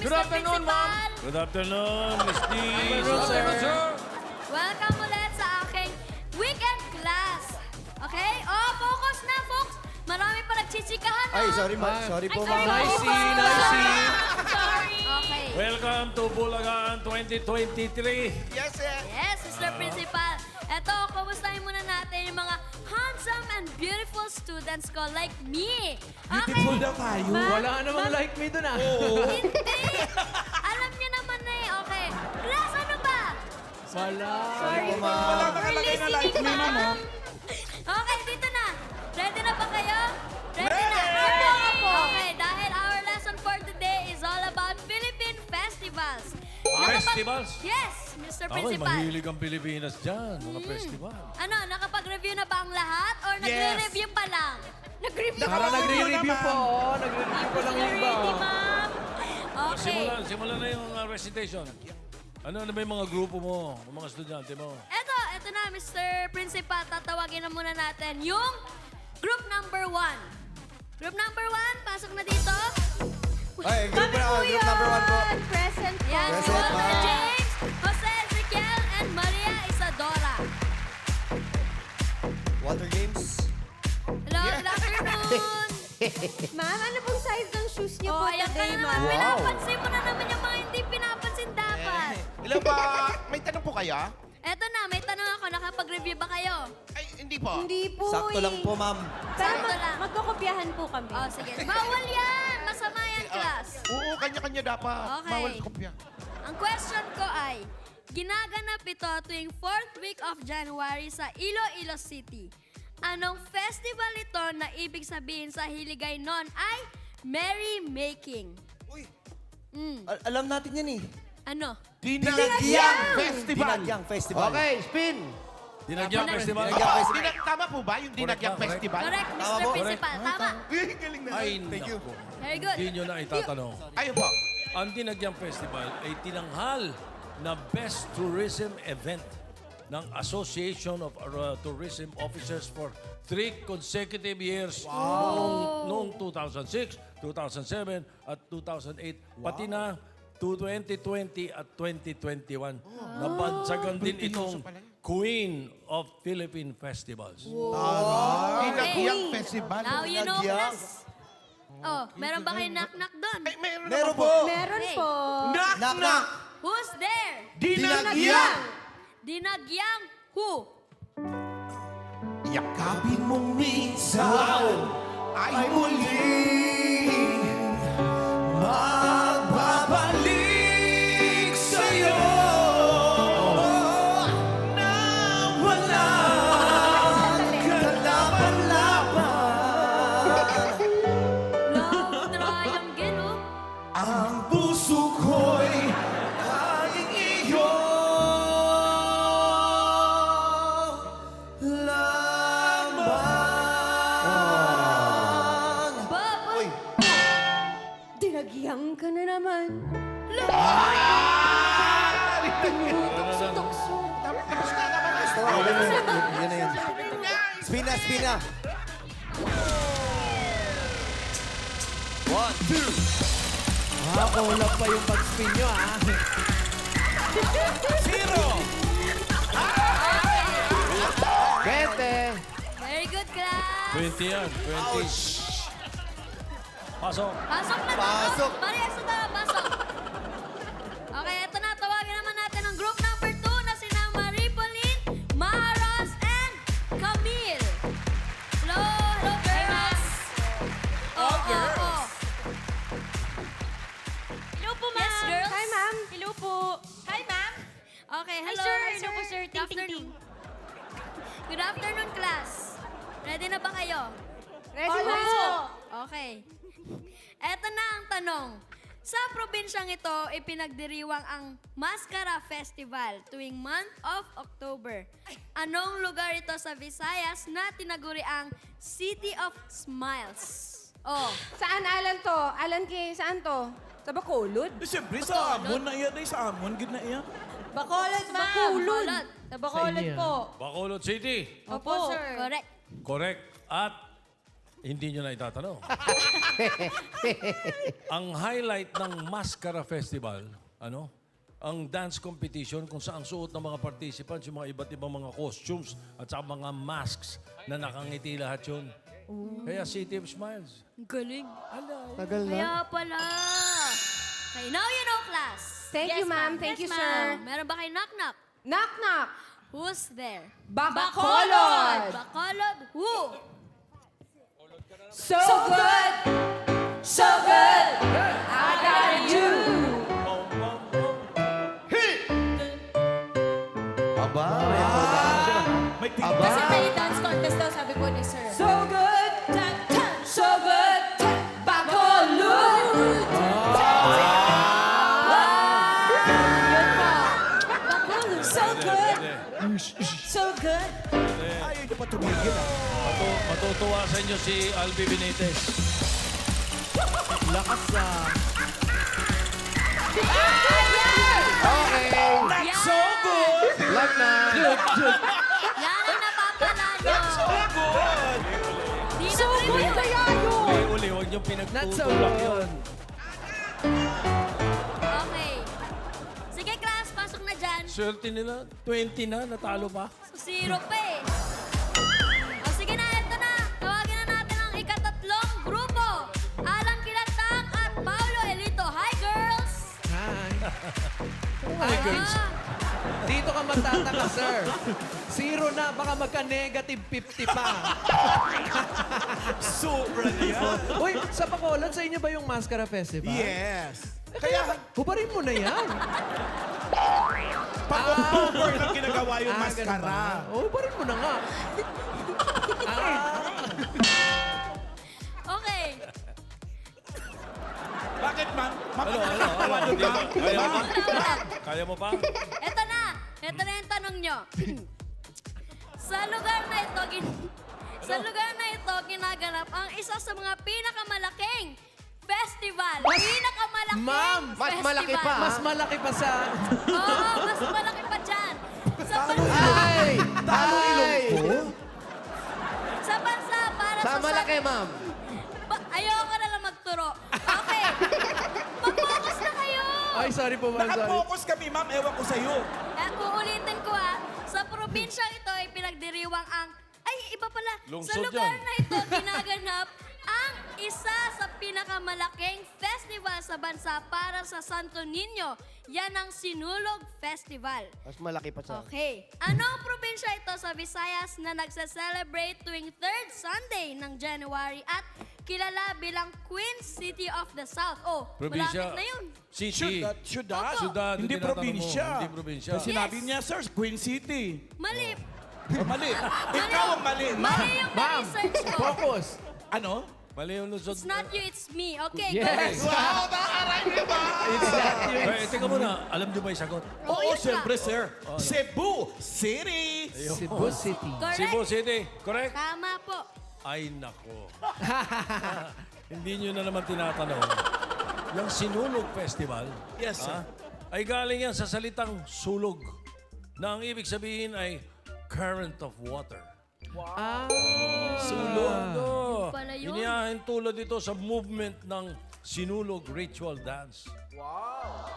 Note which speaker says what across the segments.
Speaker 1: Good
Speaker 2: Mr.
Speaker 1: afternoon,
Speaker 2: Principal.
Speaker 1: ma'am.
Speaker 3: Good afternoon, Miss D.
Speaker 1: Sir.
Speaker 2: Welcome ulit sa aking weekend class. Okay? Oh, focus na, folks. Marami pa nagchichikahan na.
Speaker 4: Ay, sorry, sorry po, ma'am.
Speaker 2: Sorry. Okay.
Speaker 3: Welcome to Bulacan 2023.
Speaker 4: Yes, sir.
Speaker 2: Yes, Mr. Principal. Eto, kumustahin muna natin yung mga handsome and beautiful students ko like me.
Speaker 5: Beautiful daw tayo.
Speaker 1: Wala namang like me dun ah.
Speaker 2: Hindi. Alam niyo naman na eh. Okay. Class, ano ba?
Speaker 1: Wala.
Speaker 4: Sorry po, ma'am.
Speaker 5: Wala nakalagay na like me, ma'am. oh.
Speaker 2: Okay, dito na. Ready na ba kayo? Ready na. Okay, dahil our lesson for today is all about Philippine festivals.
Speaker 3: Festivals?
Speaker 2: Yes, Mr.
Speaker 3: Ako'y
Speaker 2: Principal.
Speaker 3: mahilig ang Pilipinas dyan, mga festival.
Speaker 2: Ano, nakapag-review na ba ang lahat? Or nagre-review pa lang? Nag-review
Speaker 1: Para nagre-review po. Nagre-review po lang yung iba.
Speaker 2: Ready, ma'am? Okay.
Speaker 3: Simulan na yung recitation. Ano ba yung mga grupo mo, yung mga estudyante mo?
Speaker 2: Eto na, Mr. Principal. Tatawagin na muna natin yung group number 1. Group number 1, pasok na dito.
Speaker 4: Ay, group number 1 po.
Speaker 6: Present po.
Speaker 2: Yan, si
Speaker 4: Present,
Speaker 2: Walter
Speaker 4: ma'am.
Speaker 2: James, Jose Ezequiel, and Maria Isadora.
Speaker 4: Walter James.
Speaker 2: Hello, good afternoon.
Speaker 6: Ma'am, ano pong size ng shoes niyo po
Speaker 2: Ayan ka
Speaker 6: today,
Speaker 2: na naman.
Speaker 6: ma'am?
Speaker 2: Pinapansin mo na naman yung mga hindi pinapansin dapat.
Speaker 5: Ilan ba? May tanong po kaya?
Speaker 2: Eto na, may tanong ako. Nakapag-review ba kayo?
Speaker 5: Ay, hindi po.
Speaker 6: Hindi po
Speaker 4: Sakto lang po, ma'am.
Speaker 6: Pero
Speaker 2: Sakto lang.
Speaker 6: magkukopyahan po kami.
Speaker 2: Oh, sige. Bawal yan. Masama yan, class.
Speaker 5: Oo, kanya-kanya dapat.
Speaker 2: Okay.
Speaker 5: Bawal kopya.
Speaker 2: Ang question ko ay, ginaganap ito tuwing 4th week of January sa Iloilo City. Anong festival ito na ibig sabihin sa Hiligaynon ay merry-making?
Speaker 4: Uy,
Speaker 2: Mm.
Speaker 4: alam natin yan eh.
Speaker 2: Ano?
Speaker 5: Dinagyang Festival.
Speaker 4: Dinagyang Festival.
Speaker 5: spin.
Speaker 3: Dinagyang Festival.
Speaker 4: Dinagyang Festival.
Speaker 5: Tama po ba yung Dinagyang
Speaker 3: Correct.
Speaker 5: Festival?
Speaker 2: Correct,
Speaker 4: Tama
Speaker 2: Mr.
Speaker 4: po.
Speaker 2: Principal. Tama.
Speaker 5: Galing na.
Speaker 3: Ay,
Speaker 4: Thank you.
Speaker 3: naku.
Speaker 2: Very good.
Speaker 3: Hindi nyo na itatanong.
Speaker 5: Ayun po.
Speaker 3: Ang Dinagyang Festival ay tinanghal na Best Tourism Event ng Association of Tourism Officers for 3 consecutive years noong 2006, 2007 at 2008. Pati na 2020 at 2021. Nabansagan din itong Queen of Philippine Festivals.
Speaker 5: Dinagyang Festival.
Speaker 2: Now you know,
Speaker 4: Dinagyang.
Speaker 2: class. Oh, meron ba kayo knock-knock doon?
Speaker 5: Ay, meron
Speaker 4: Meron
Speaker 5: naman
Speaker 4: po.
Speaker 6: Meron
Speaker 2: Okay.
Speaker 6: po.
Speaker 5: Knock,
Speaker 4: Knock,
Speaker 5: knock.
Speaker 2: Who's there?
Speaker 5: Dinagyang.
Speaker 2: Dinagyang who?
Speaker 5: Yakapin mong minsan ay muling magbabalik sa'yo na wala kalaban-laban.
Speaker 2: Love Triangle, oh.
Speaker 5: Ang puso ko'y tanging iyo lamang.
Speaker 2: Baba.
Speaker 4: Uy,
Speaker 6: Dinagyang ka na naman. Tukso-tukso.
Speaker 4: gusto ko. Yan na yun. Spin na, spin na. 1, 2.
Speaker 1: Kulang pa yung pag-spin nyo ah.
Speaker 5: 20.
Speaker 2: Very good, class.
Speaker 3: 20 yan, 20. Pasok.
Speaker 2: Pasok na
Speaker 4: Pasok.
Speaker 2: Maria Isadora, pasok. Okay, eto na. Tawagin naman natin ang group number 2 na sina Marie Pauline, Maros, and Camille. Hello, hello, girls. Oh, girls. Hello po, ma'am. Yes, girls.
Speaker 6: Hi, ma'am.
Speaker 2: Hello po. Hi, ma'am. Okay, hello.
Speaker 6: sir.
Speaker 2: Hi,
Speaker 6: Hello po, sir.
Speaker 2: Good
Speaker 6: Ting, ting,
Speaker 2: afternoon. Good afternoon, class. Ready na ba kayo?
Speaker 6: Ready, ma'am.
Speaker 2: Okay. Eto na ang tanong. Sa probinsyang ito, ipinagdiriwang ang Mascara Festival tuwing month of October. Anong lugar ito sa Visayas na tinaguri ang City of Smiles? Oh,
Speaker 6: Saan, Alan to? Alan kay, saan to? Sa Bacolod?
Speaker 5: Siyempre, sa amon na yan ay sa amon. Gid na yan.
Speaker 6: Bacolod, ma'am.
Speaker 2: Bacolod.
Speaker 6: Sa Bacolod
Speaker 1: Sa inyo.
Speaker 6: po.
Speaker 3: Bacolod City.
Speaker 6: Opo, sir.
Speaker 2: Correct.
Speaker 3: Correct. At Hindi nyo na itatanong. Ang highlight ng Mascara Festival, ano? Ang dance competition kung saan suot ng mga participants yung mga iba't ibang mga costumes at saka mga masks na nakangiti lahat yun. Kaya City of Smiles.
Speaker 2: Galing.
Speaker 4: Tagal na.
Speaker 2: Kaya pala. Okay, now you know, class.
Speaker 6: Thank you, ma'am. Thank you, sir.
Speaker 2: Meron ba kayo knock-knock?
Speaker 6: Knock, knock.
Speaker 2: Who's there?
Speaker 6: Bacolod.
Speaker 2: Bacolod. Who?
Speaker 6: So good. So good. I got you.
Speaker 4: Aba, may production.
Speaker 5: May
Speaker 4: Aba.
Speaker 6: Kasi may dance contest daw, sabi ko ni sir. So good. So good. Bacolod. Yun po. Bacolod. So good. So good.
Speaker 5: Ayaw niyo pa tumigil.
Speaker 3: Matutuwa sa inyo si Albi Benitez.
Speaker 1: Lakas sa...
Speaker 4: Okay.
Speaker 2: Yan!
Speaker 5: So good!
Speaker 4: Lag na.
Speaker 2: Yan ang napapala nyo.
Speaker 5: Good!
Speaker 2: Di na preview.
Speaker 3: Uli, huwag nyo
Speaker 1: Not so
Speaker 3: pinagtutulak yun.
Speaker 1: good.
Speaker 2: Okay. Sige, class. Pasok na dyan.
Speaker 3: Swerte nila, 20 na, natalo pa.
Speaker 2: Zero pa eh. O sige na, eto na. Tawagin na natin ang ikatatlong grupo. Alan Kilatang at Paulo Elito. Hi, girls!
Speaker 1: Hi.
Speaker 3: Hi, girls.
Speaker 1: Dito ka matataka, sir. Zero na, baka magka-negative 50 pa.
Speaker 5: Sobra niya.
Speaker 1: Uy, sa Bacolod, sa inyo ba yung Mascara Festival?
Speaker 5: Yes.
Speaker 1: Kaya, hubarin mo na yan.
Speaker 5: Pag October na ginagawa yung
Speaker 1: Ganun
Speaker 5: mascara.
Speaker 1: ba? Oh, hubarin mo na nga.
Speaker 2: Okay.
Speaker 5: Bakit, ma'am? Ma'am,
Speaker 3: Ano? Hindi ba? Kaya mo pa? Kaya mo pa?
Speaker 2: Eto na. Eto na yung tanong nyo. Sa lugar na ito, ginaganap ang isa sa mga pinakamalaking festival. Pinakamalaking
Speaker 1: Ma'am,
Speaker 4: mas
Speaker 2: festival.
Speaker 4: malaki pa.
Speaker 1: Mas malaki pa sa...
Speaker 2: Oo, mas malaki pa dyan. Sa bansa,
Speaker 4: Ay! Ay!
Speaker 2: sa bansa para
Speaker 4: Sa malaki, ma'am.
Speaker 2: Ayoko na lang magturo. Okay. Mag-focus na kayo.
Speaker 1: Ay, sorry po, ma'am. Sorry.
Speaker 5: Naka-focus kami, ma'am. Ewan ko sa'yo.
Speaker 2: Uulitin ko sa probinsyang ito ay pinagdiriwang ang... Ay, iba pala.
Speaker 3: Lungsod
Speaker 2: Sa lugar
Speaker 3: yan.
Speaker 2: na ito, ginaganap ang isa sa pinakamalaking festival sa bansa para sa Santo Niño. Yan ang Sinulog Festival.
Speaker 4: Mas malaki pa sa...
Speaker 2: Okay. Anong probinsya ito sa Visayas na nagse-celebrate tuwing 3rd Sunday ng January at kilala bilang Queen City of the South? Oh,
Speaker 3: Probinsya.
Speaker 2: malapit na yun.
Speaker 3: City.
Speaker 5: Syudad.
Speaker 3: Syudad,
Speaker 5: Hindi
Speaker 3: tinatanong mo.
Speaker 5: probinsya.
Speaker 3: Hindi probinsya.
Speaker 5: Kasi sinabi niya, sir, Queen City.
Speaker 2: Mali.
Speaker 5: Oh, mali. Ikaw ang mali.
Speaker 2: Mali yung
Speaker 1: Ma'am,
Speaker 2: na-research ko.
Speaker 1: focus.
Speaker 5: Ano?
Speaker 3: Mali yung lusod.
Speaker 2: It's not you, it's me. Okay,
Speaker 1: Yes.
Speaker 2: go.
Speaker 5: Wow, nakaray niyo ba?
Speaker 1: It's not you.
Speaker 3: Eh, teka muna. Alam niyo ba yung sagot?
Speaker 5: Oo,
Speaker 2: yun
Speaker 5: siyempre,
Speaker 2: ka.
Speaker 5: sir. Cebu City.
Speaker 1: Cebu City.
Speaker 2: Correct.
Speaker 3: Cebu City. Correct?
Speaker 2: Tama po.
Speaker 3: Ay, nako. Hindi nyo na naman tinatanong. Yung Sinulog Festival,
Speaker 5: Yes, sir.
Speaker 3: ay galing yan sa salitang sulog na ang ibig sabihin ay current of water.
Speaker 1: Ah.
Speaker 3: Sulog.
Speaker 2: Pala yun.
Speaker 3: Inihahin tulad ito sa movement ng Sinulog Ritual Dance.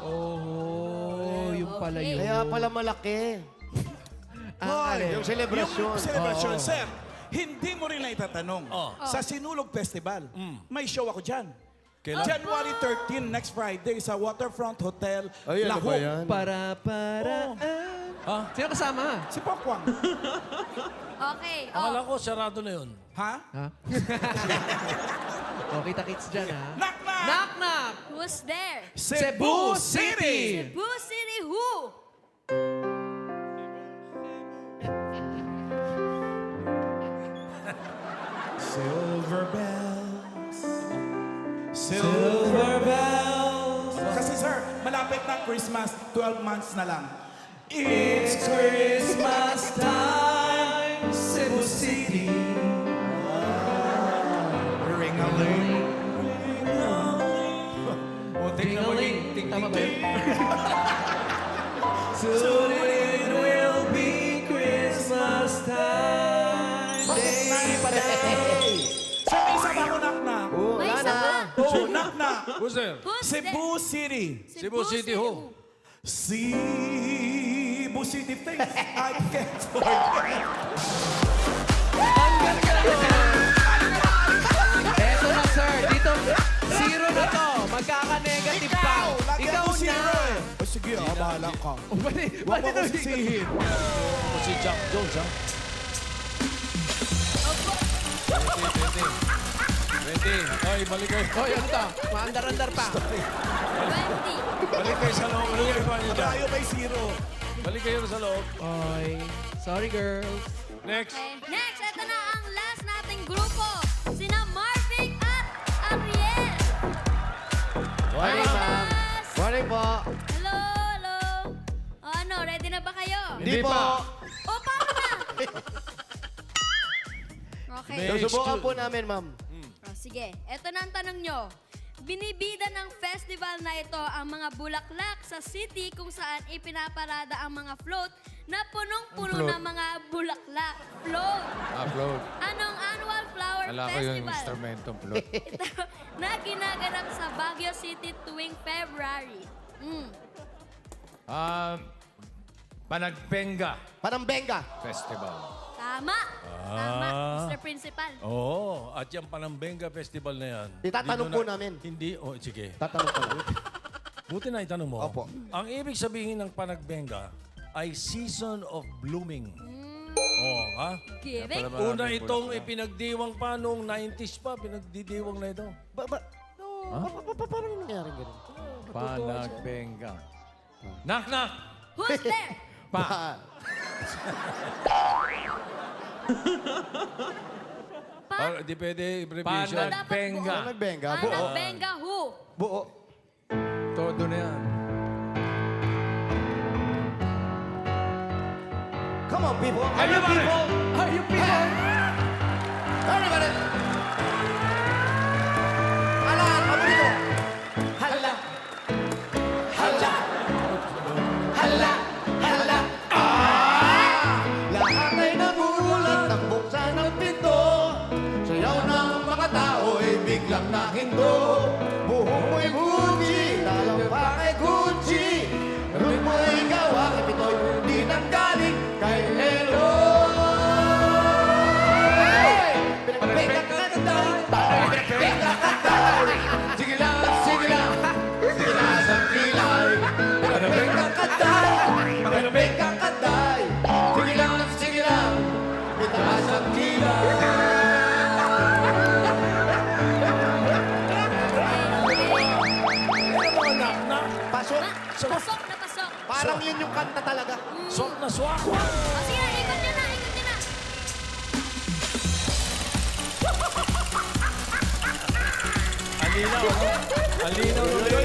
Speaker 1: Oh, yung pala
Speaker 2: Okay.
Speaker 1: yun.
Speaker 4: Kaya pala malaki. Yung celebration.
Speaker 5: Yung celebration, sir. Hindi mo rin na itatanong.
Speaker 3: Oh.
Speaker 5: Sa Sinulog Festival, may show ako dyan.
Speaker 3: Kailan?
Speaker 5: January 13, next Friday, sa Waterfront Hotel,
Speaker 4: Ay, ano ba
Speaker 5: Lahog.
Speaker 4: yan?
Speaker 1: Para.
Speaker 3: Ha?
Speaker 1: Sino kasama?
Speaker 5: Si Pokwang.
Speaker 2: Okay.
Speaker 3: Akala ko sarado na yun.
Speaker 5: Ha?
Speaker 1: Ha? O, kita-kits dyan, ha?
Speaker 5: Knock, knock!
Speaker 1: Knock, knock!
Speaker 2: Who's there?
Speaker 1: Cebu City!
Speaker 2: Cebu City who?
Speaker 5: Silver bells. Silver bells. Kasi sir, malapit na ang Christmas. 12 months na lang. It's Christmas time, Cebu City. Ring-a-ling. O, tingnan mo yung
Speaker 1: Tama ba yun?
Speaker 5: Soon it will be Christmas time. Day by day. Sa may Oh, knock.
Speaker 3: Who's there?
Speaker 2: Who's
Speaker 5: Cebu City.
Speaker 3: Cebu City who?
Speaker 5: Cebu City things I can't forget.
Speaker 1: Eto na, sir. Dito, zero na to. Magkaka-negative pa. Ikaw na.
Speaker 5: Zero eh. O sige, bahala ka.
Speaker 1: Pwede
Speaker 5: Huwag mo
Speaker 1: daw
Speaker 5: ko sisihin.
Speaker 3: O si Jack Jones, ha? Ready. Oy, balik kayo.
Speaker 1: Hoy, ano to? Maandar-andar pa.
Speaker 2: 20.
Speaker 3: Balik kayo sa loob. Ano yung iba niyo dyan?
Speaker 5: Tayo may zero.
Speaker 3: Balik kayo sa loob.
Speaker 1: Oy. Sorry, girls.
Speaker 3: Next.
Speaker 2: Okay. Next, ito na ang last nating grupo. Sina Marvic at Ariel.
Speaker 4: Morning, ma'am.
Speaker 2: Class.
Speaker 4: Morning po.
Speaker 2: Hello, hello. O ano, ready na ba kayo?
Speaker 4: Hindi po.
Speaker 2: O, paano na? Okay.
Speaker 3: May-
Speaker 4: Susubukan po namin, ma'am.
Speaker 2: O, sige, eto na ang tanong nyo. Binibida ng festival na ito ang mga bulaklak sa city kung saan ipinaparada ang mga float na punong-puno ng mga bulaklak. Float.
Speaker 7: Upload.
Speaker 2: Anong annual flower
Speaker 7: Wala ko yung
Speaker 2: festival?
Speaker 7: instrumentong float.
Speaker 2: Ito na ginaganap sa Baguio City tuwing February.
Speaker 7: Panagbenga
Speaker 4: Panambenga.
Speaker 7: Festival.
Speaker 2: Tama. Tama, Mr. Principal.
Speaker 3: Oo. At yung Panambenga Festival na yan.
Speaker 4: Itatanong
Speaker 3: hindi
Speaker 4: po
Speaker 3: nyo
Speaker 4: namin.
Speaker 3: Hindi. Oh, sige.
Speaker 4: Tatanong po namin.
Speaker 3: Buti na itanong mo.
Speaker 4: Opo.
Speaker 3: Ang ibig sabihin ng Panagbenga ay season of blooming. Oh, ha?
Speaker 2: Giving.
Speaker 3: Una itong ipinagdiwang pa noong 90s pa. Pinagdidiwang na ito.
Speaker 4: Paano yung nangyari ganun?
Speaker 7: Panagbenga. Knock, knock!
Speaker 2: Who's there?
Speaker 7: Pa!
Speaker 3: Ah, di pwede abbreviation.
Speaker 7: Panagbenga.
Speaker 4: Panagbenga. Buo.
Speaker 2: Panagbenga who?
Speaker 4: Buo.
Speaker 7: Todo na yan.
Speaker 4: Come on, people. Are you people?
Speaker 1: Are you people?
Speaker 4: Everybody. Alaan, paborito. Hala. Hala. Hala. Hala. Lahat ay nagulat ng buksan ng pinto. Sayaw ng mga tao'y biglang nahinto. Buhok mo'y Gucci, talampak ay Gucci. Rut mo'y gawa kay Pitoy, di nanggaling kay Eloy. Pinagpeka ka tayo, pinagpeka ka tayo. Sige lang, sige lang, sige lang sa kilay. Pinagpeka ka tayo, pinagpeka ka tayo. Sige lang, sige lang, itaas ang kilay. Pasok.
Speaker 2: Pasok na pasok.
Speaker 4: Parang yun yung kanta talaga.
Speaker 3: Swak na swak.
Speaker 2: O sige, ikot nyo na, ikot nyo na.
Speaker 3: Alinaw, ano? Alinaw.